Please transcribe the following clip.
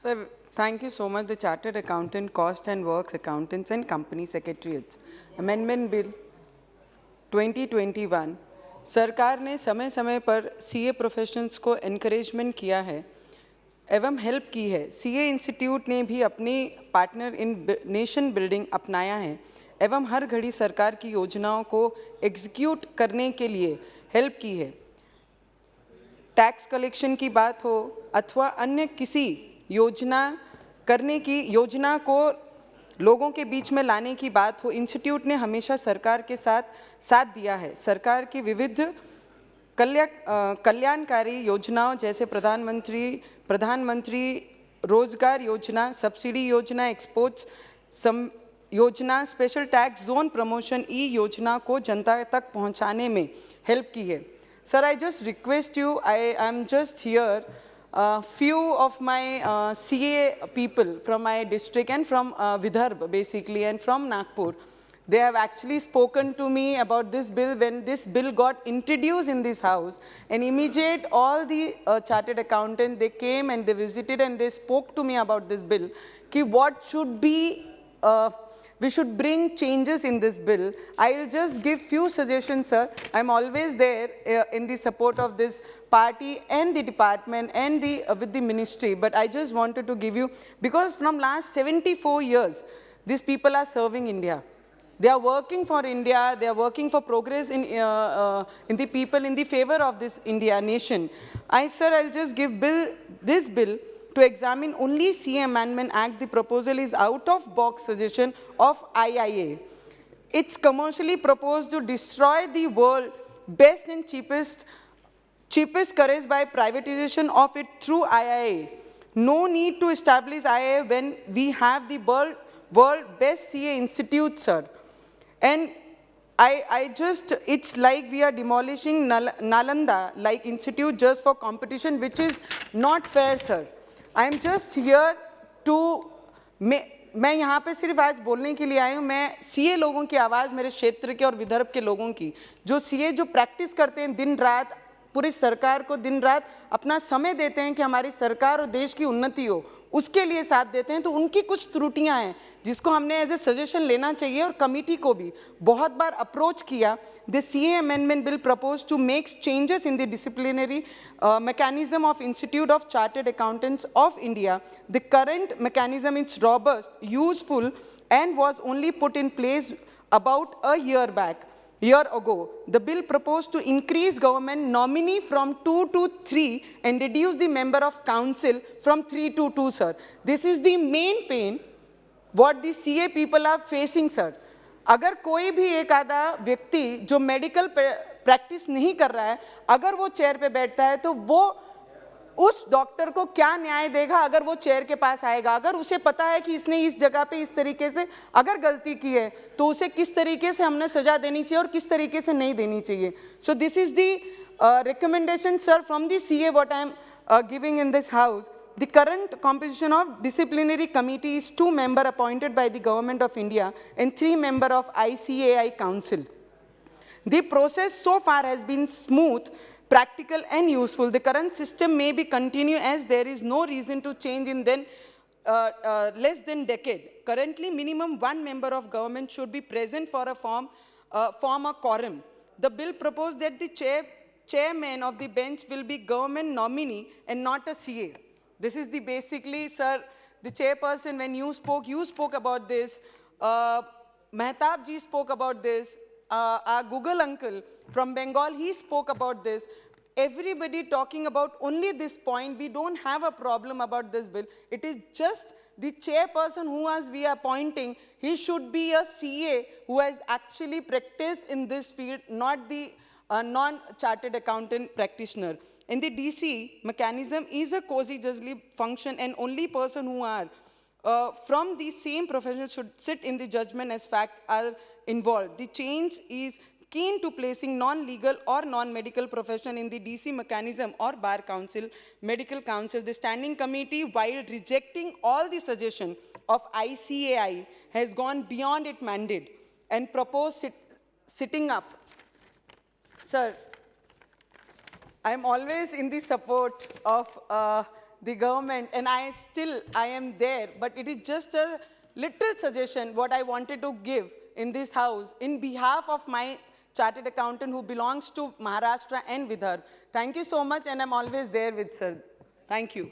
So, thank you so much, the Chartered Accountant, Cost and Works Accountants and Company Secretariats. Amendment Bill 2021, सरकार ने समय समय पर CA professionals को encouragement किया है एवं हेल्प की है। सीए इंस्टीट्यूट ने भी अपनी पार्टनर इन नेशन बिल्डिंग अपनाया है एवं हर घड़ी सरकार की योजनाओं को एग्जीक्यूट करने के लिए हेल्प की है। टैक्स कलेक्शन की बात हो अथवा अन्य किसी योजना को लोगों के बीच में लाने की बात हो, इंस्टीट्यूट ने हमेशा सरकार के साथ दिया है। सरकार की विविध कल्याणकारी योजनाओं जैसे प्रधानमंत्री रोजगार योजना, सब्सिडी योजना, एक्सपोर्ट्स योजना, स्पेशल टैक्स जोन प्रमोशन ई योजना को जनता तक पहुंचाने में हेल्प की है। Sir, I just request you, I am just here, few of my CA people from my district and from Vidarbha basically and from Nagpur, they have actually spoken to me about this bill when this bill got introduced in this house, and immediate all the chartered accountants, they came and they visited and they spoke to me about this bill, ki what should be we should bring changes in this bill. I will just give few suggestions, sir. I'm always there in the support of this party and the department and with the ministry. But I just wanted to give you, because from last 74 years, these people are serving India. They are working for India. They are working for progress in the people, in the favor of this India nation. I'll just give this bill to examine only CA Amendment Act. The proposal is out-of-box suggestion of IIA. It's commercially proposed to destroy the world best and cheapest courage by privatization of it through IIA. No need to establish IIA when we have the world best CA institute, sir. And it's like we are demolishing Nalanda like institute just for competition, which is not fair, sir. I am just here to, मैं यहाँ पे सिर्फ आज बोलने के लिए आई हूँ। मैं सीए लोगों की आवाज़, मेरे क्षेत्र के और विदर्भ के लोगों की, जो सीए जो प्रैक्टिस करते हैं दिन रात, पूरी सरकार को दिन रात अपना समय देते हैं कि हमारी सरकार और देश की उन्नति हो, उसके लिए साथ देते हैं। तो उनकी कुछ त्रुटियां हैं जिसको हमने एज ए सजेशन लेना चाहिए, और कमिटी को भी बहुत बार अप्रोच किया। The CA amendment bill propose to make changes in the disciplinary mechanism of Institute of Chartered Accountants of India. The current mechanism is robust, useful, and was only put in place about a year ago. The bill proposed to increase government nominee from 2 to 3 and reduce the member of council from 3 to 2, sir. This is the main pain what the CA people are facing, sir. अगर कोई भी एक आधा व्यक्ति जो medical practice नहीं कर रहा है, अगर वो चेयर पे बैठता है, तो वो उस डॉक्टर को क्या न्याय देगा अगर वो चेयर के पास आएगा? अगर उसे पता है कि इसने इस जगह पे इस तरीके से अगर गलती की है, तो उसे किस तरीके से हमने सजा देनी चाहिए और किस तरीके से नहीं देनी चाहिए। So this is the recommendation, sir, from the CA what I am giving in this house. The current composition of disciplinary committee is 2 members appointed by the Government of India and 3 members of ICAI Council. The process so far has been smooth, practical, and useful. The current system may be continued as there is no reason to change in less than decade. Currently, minimum 1 member of government should be present for a form a quorum. The bill proposed that the chairman of the bench will be government nominee and not a CA. This is the basically, sir, the chairperson, when you spoke about this. Mehtab ji spoke about this. Our Google uncle from Bengal, he spoke about this. Everybody talking about only this point. We don't have a problem about this bill. It is just the chairperson we are appointing. He should be a CA who has actually practiced in this field, not the non-chartered accountant practitioner. In the DC, mechanism is a quasi-judicial function, and only person who are from the same profession should sit in the judgment as fact are involved. The change is keen to placing non-legal or non-medical profession in the DC mechanism or bar council, medical council. The standing committee, while rejecting all the suggestion of ICAI, has gone beyond its mandate and proposed sitting up. Sir, I am always in the support of the government, and I am there, but it is just a little suggestion what I wanted to give in this house in behalf of my chartered accountant who belongs to Maharashtra and Vidarbha. Thank you so much, and I'm always there with sir. Thank you.